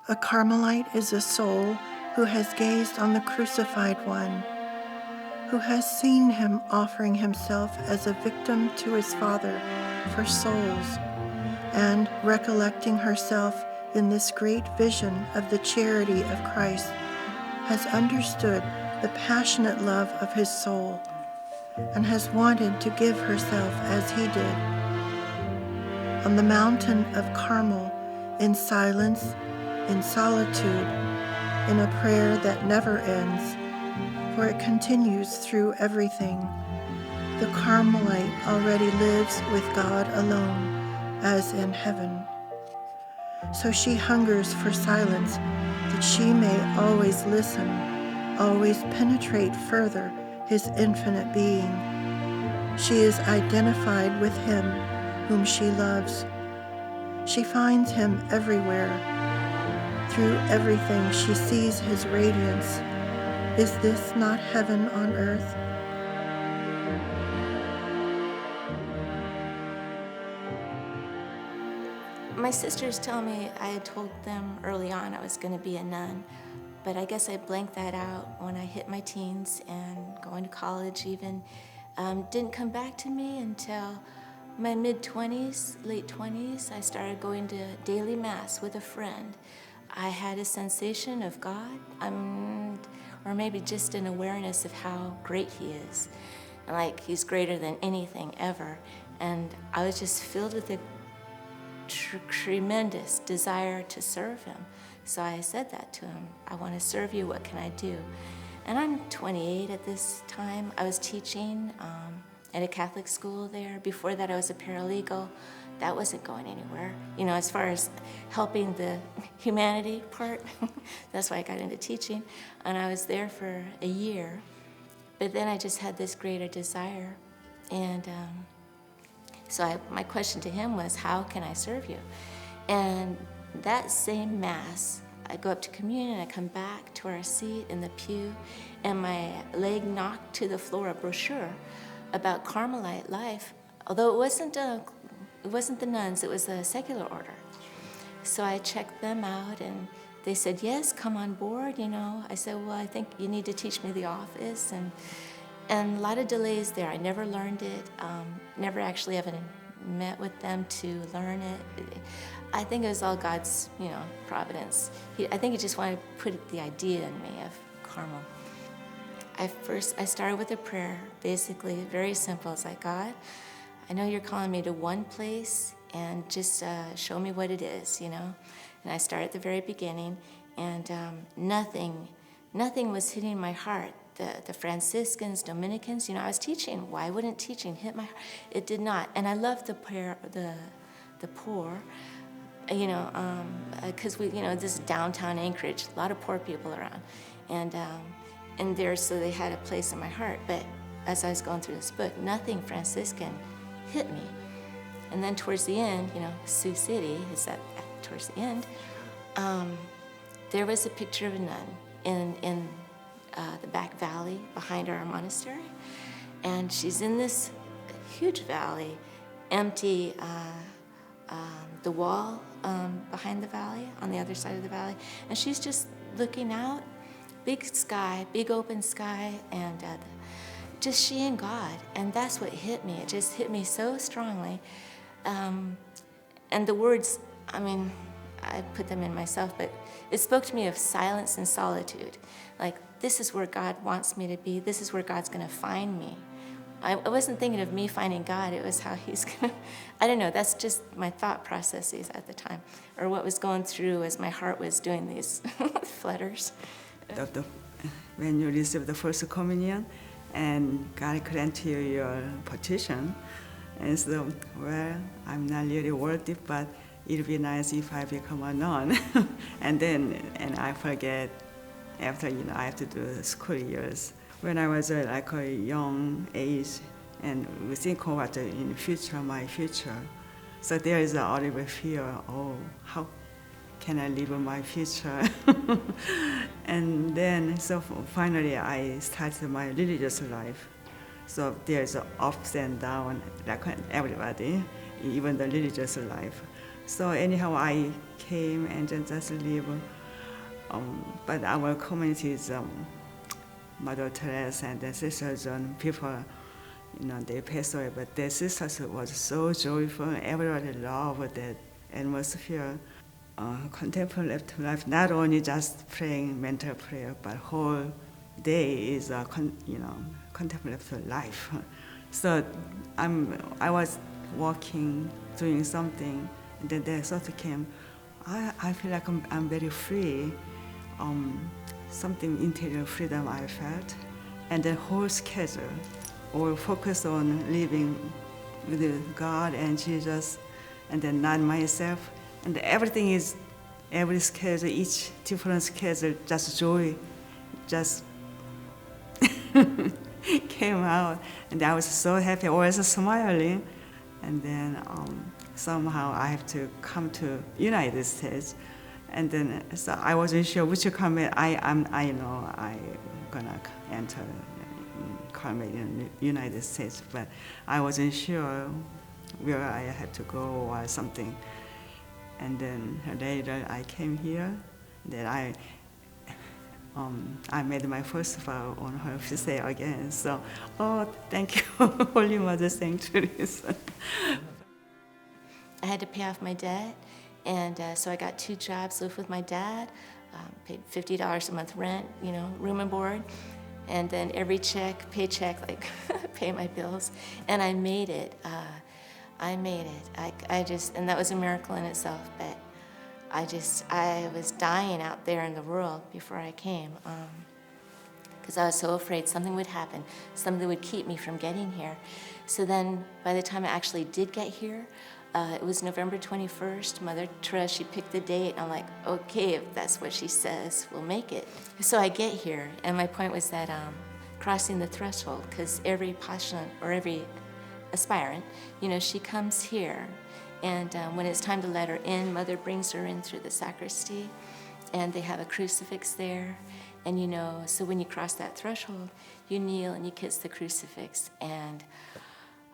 A Carmelite is a soul who has gazed on the crucified one, who has seen him offering himself as a victim to his Father for souls, and recollecting herself in this great vision of the charity of Christ, has understood the passionate love of his soul and has wanted to give herself as he did. On the mountain of Carmel, in silence, in solitude, in a prayer that never ends, for it continues through everything, the Carmelite already lives with God alone, as in heaven. So she hungers for silence, that she may always listen, always penetrate further his infinite being. She is identified with him whom she loves. She finds him everywhere. Through everything she sees his radiance. Is this not heaven on earth? My sisters tell me I had told them early on I was going to be a nun, but I guess I blanked that out when I hit my teens and going to college even. Didn't come back to me until my mid-20s, late 20s. I started going to daily mass with a friend. I had a sensation of God, or maybe just an awareness of how great he is. Like he's greater than anything ever. And I was just filled with a tremendous desire to serve him. So I said that to him. I want to serve you, what can I do? And I'm 28 at this time. I was teaching at a Catholic school there. Before that I was a paralegal. That wasn't going anywhere. You know, as far as helping the humanity part, that's why I got into teaching. And I was there for a year. But then I just had this greater desire. And so my question to him was, how can I serve you? And that same Mass, I go up to communion, I come back to our seat in the pew, and my leg knocked to the floor a brochure about Carmelite life, although it wasn't the nuns, it was a secular order. So I checked them out, and they said, yes, come on board, you know. I said, well, I think you need to teach me the office, and a lot of delays there. I never learned it, never actually even met with them to learn it. I think it was all God's, providence. I think he just wanted to put the idea in me of Carmel. I started with a prayer, basically very simple. It's like, God, I know you're calling me to one place, and just show me what it is, And I started at the very beginning, and nothing was hitting my heart. The Franciscans, Dominicans, I was teaching. Why wouldn't teaching hit my heart? It did not. And I loved the poor, because this is downtown Anchorage, a lot of poor people around. And there, so they had a place in my heart. But as I was going through this book, nothing Franciscan hit me. And then towards the end, Sioux City is that towards the end, there was a picture of a nun in the back valley behind our monastery. And she's in this huge valley, empty, the wall behind the valley, on the other side of the valley. And she's just looking out, big sky, big open sky, and just she and God. And that's what hit me. It just hit me so strongly. And the words, I put them in myself, but it spoke to me of silence and solitude. Like, this is where God wants me to be. This is where God's going to find me. I wasn't thinking of me finding God. It was how he's going to, I don't know, that's just my thought processes at the time, or what was going through as my heart was doing these flutters. When you receive the first communion, and God grant you your petition, and so, well, I'm not really worthy, but it'd be nice if I become a nun. and I forget, after, I have to do school years. When I was like a young age, and we think about in future, my future. So there is a horrible fear, how can I live my future? And then, so finally I started my religious life. So there's ups and downs, like everybody, even the religious life. So anyhow, I came and just live But our community is Mother Teresa and the sisters and people, they passed away, but the sisters was so joyful. Everybody loved that atmosphere. Contemplative life, not only just praying mental prayer, but whole day is a contemplative life. So I was walking, doing something, and then the thought came, I feel like I'm very free. Something interior freedom I felt, and the whole schedule all focused on living with God and Jesus, and then not myself, and everything is every schedule, each different schedule, just joy, just came out, and I was so happy, always smiling, and then somehow I have to come to United States. And then, so I wasn't sure which Carmel. I know I'm gonna enter Carmel in United States, but I wasn't sure where I had to go or something. And then later I came here. Then I made my first vow on her feast day again. So, thank you, Holy Mother Saint Teresa. I had to pay off my debt. And so I got 2 jobs, lived with my dad, paid $50 a month rent, room and board, and then every paycheck, pay my bills. And I made it. And that was a miracle in itself. But I was dying out there in the world before I came, because I was so afraid something would happen, something would keep me from getting here. So then, by the time I actually did get here, it was November 21st. Mother Teresa, she picked the date. I'm like, okay, if that's what she says, we'll make it. So I get here, and my point was that crossing the threshold, because every postulant or every aspirant, she comes here, and when it's time to let her in, Mother brings her in through the sacristy, and they have a crucifix there, and so when you cross that threshold, you kneel and you kiss the crucifix, and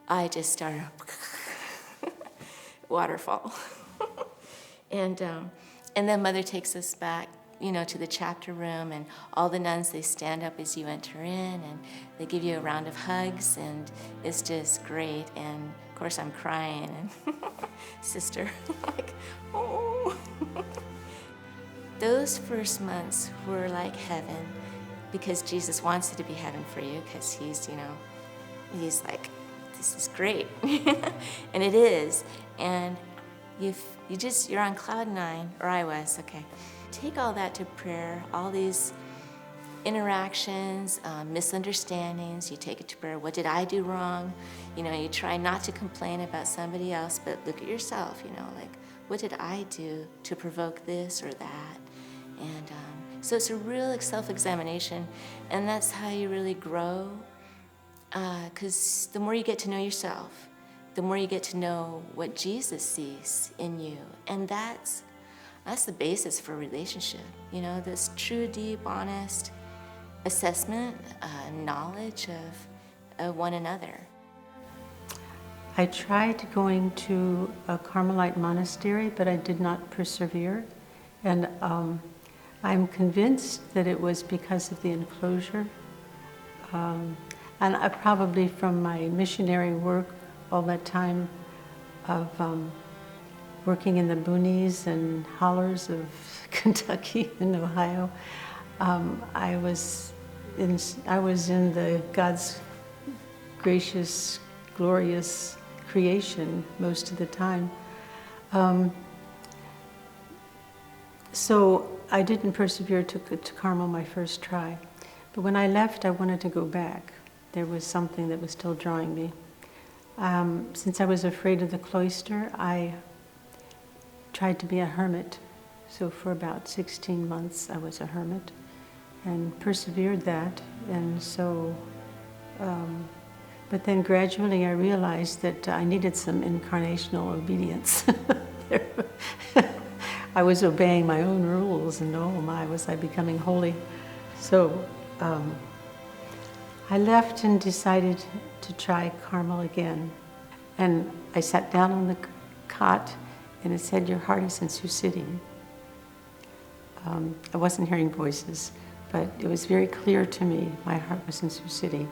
I just started waterfall. And then Mother takes us back, to the chapter room, and all the nuns, they stand up as you enter in, and they give you a round of hugs, and it's just great. And of course I'm crying, and sister, oh. Those first months were like heaven, because Jesus wants it to be heaven for you, because he's like, this is great. And it is. And you're on cloud 9, or I was, okay. Take all that to prayer, all these interactions, misunderstandings, you take it to prayer. What did I do wrong? You try not to complain about somebody else, but look at yourself, what did I do to provoke this or that? And so it's a real self-examination, and that's how you really grow, because the more you get to know yourself, the more you get to know what Jesus sees in you. And that's the basis for a relationship, this true, deep, honest assessment, knowledge of one another. I tried going to a Carmelite monastery, but I did not persevere. And I'm convinced that it was because of the enclosure. And I probably from my missionary work, all that time of working in the boonies and hollers of Kentucky and Ohio, I was in the God's gracious, glorious creation most of the time. So I didn't persevere to Carmel my first try. But when I left, I wanted to go back. There was something that was still drawing me. Since I was afraid of the cloister, I tried to be a hermit. So for about 16 months, I was a hermit and persevered that. And so, but then gradually I realized that I needed some incarnational obedience. I was obeying my own rules, and oh my, was I becoming holy. So I left and decided to try Carmel again. And I sat down on the cot, and it said, "Your heart is in Sioux City." I wasn't hearing voices, but it was very clear to me my heart was in Sioux City.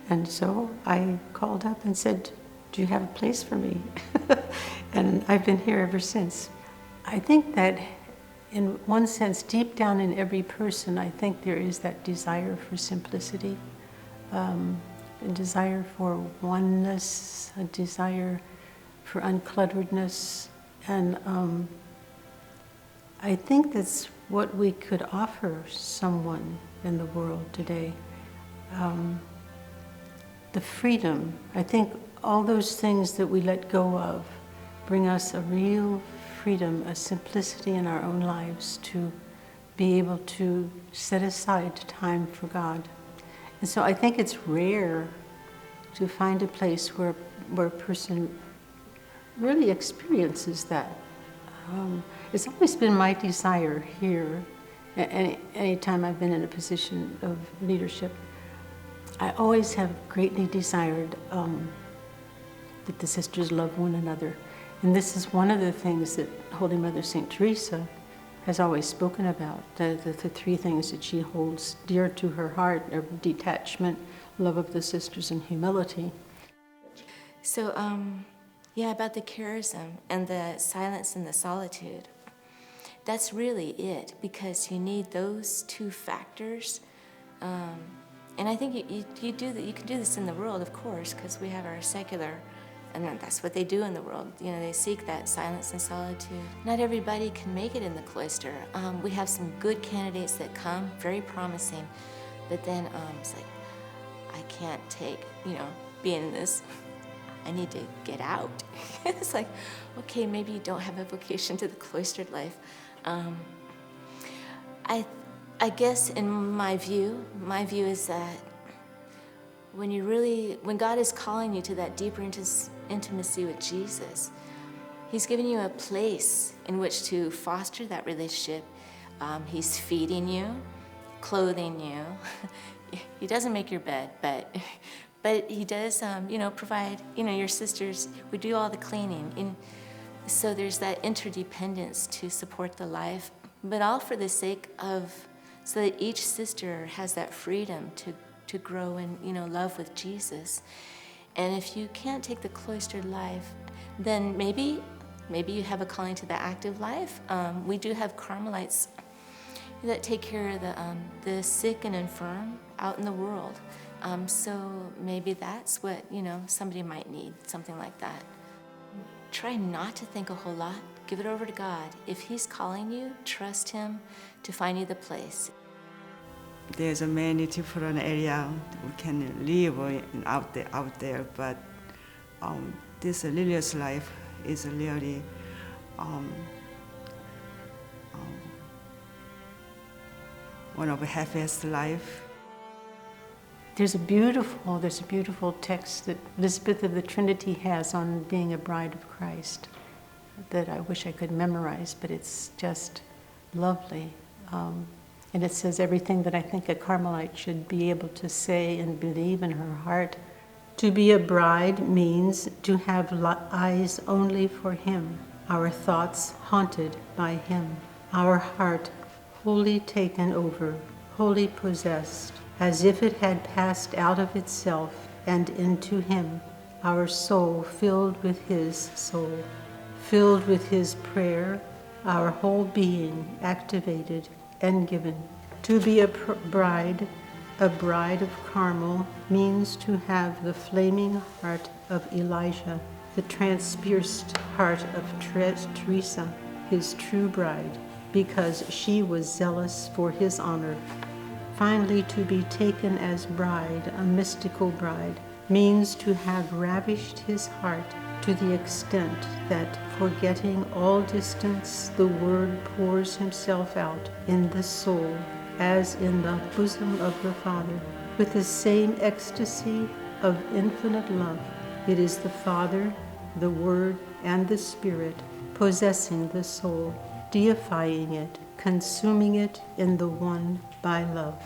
And so I called up and said, "Do you have a place for me?" And I've been here ever since. I think that in one sense, deep down in every person, I think there is that desire for simplicity, a desire for oneness, a desire for unclutteredness. And I think that's what we could offer someone in the world today. The freedom. I think all those things that we let go of bring us a real freedom, a simplicity in our own lives to be able to set aside time for God. And so I think it's rare to find a place where a person really experiences that. It's always been my desire here, any time I've been in a position of leadership, I always have greatly desired that the sisters love one another. And this is one of the things that Holy Mother St. Teresa has always spoken about, the three things that she holds dear to her heart are detachment, love of the sisters, and humility. So, yeah, about the charism and the silence and the solitude. That's really it, because you need those two factors. And I think you do that. You can do this in the world, of course, because we have our secular, and that's what they do in the world. You know, they seek that silence and solitude. Not everybody can make it in the cloister. We have some good candidates that come, very promising, but then it's like, I can't take, being in this. I need to get out. It's like, okay, maybe you don't have a vocation to the cloistered life. I guess in my view is that when God is calling you to that deeper intimacy with Jesus, He's giving you a place in which to foster that relationship. He's feeding you, clothing you. He doesn't make your bed, but He does, provide, your sisters, we do all the cleaning. And so there's that interdependence to support the life, but all for the sake of, so that each sister has that freedom to grow in, love with Jesus. And if you can't take the cloistered life, then maybe you have a calling to the active life. We do have Carmelites that take care of the sick and infirm out in the world. So maybe that's what, somebody might need, something like that. Try not to think a whole lot. Give it over to God. If He's calling you, trust Him to find you the place. There's many different areas we can live out there, but this religious life is really one of the happiest life. There's a beautiful text that Elizabeth of the Trinity has on being a bride of Christ that I wish I could memorize, but it's just lovely. And it says everything that I think a Carmelite should be able to say and believe in her heart. To be a bride means to have eyes only for Him, our thoughts haunted by Him, our heart wholly taken over, wholly possessed, as if it had passed out of itself and into Him, our soul filled with His soul, filled with His prayer, our whole being activated and given. To be a bride of Carmel, means to have the flaming heart of Elijah, the transpierced heart of Teresa, his true bride, because she was zealous for his honor. Finally, to be taken as bride, a mystical bride, means to have ravished his heart to the extent that, forgetting all distance, the Word pours Himself out in the soul, as in the bosom of the Father, with the same ecstasy of infinite love. It is the Father, the Word, and the Spirit possessing the soul, deifying it, consuming it in the one by love.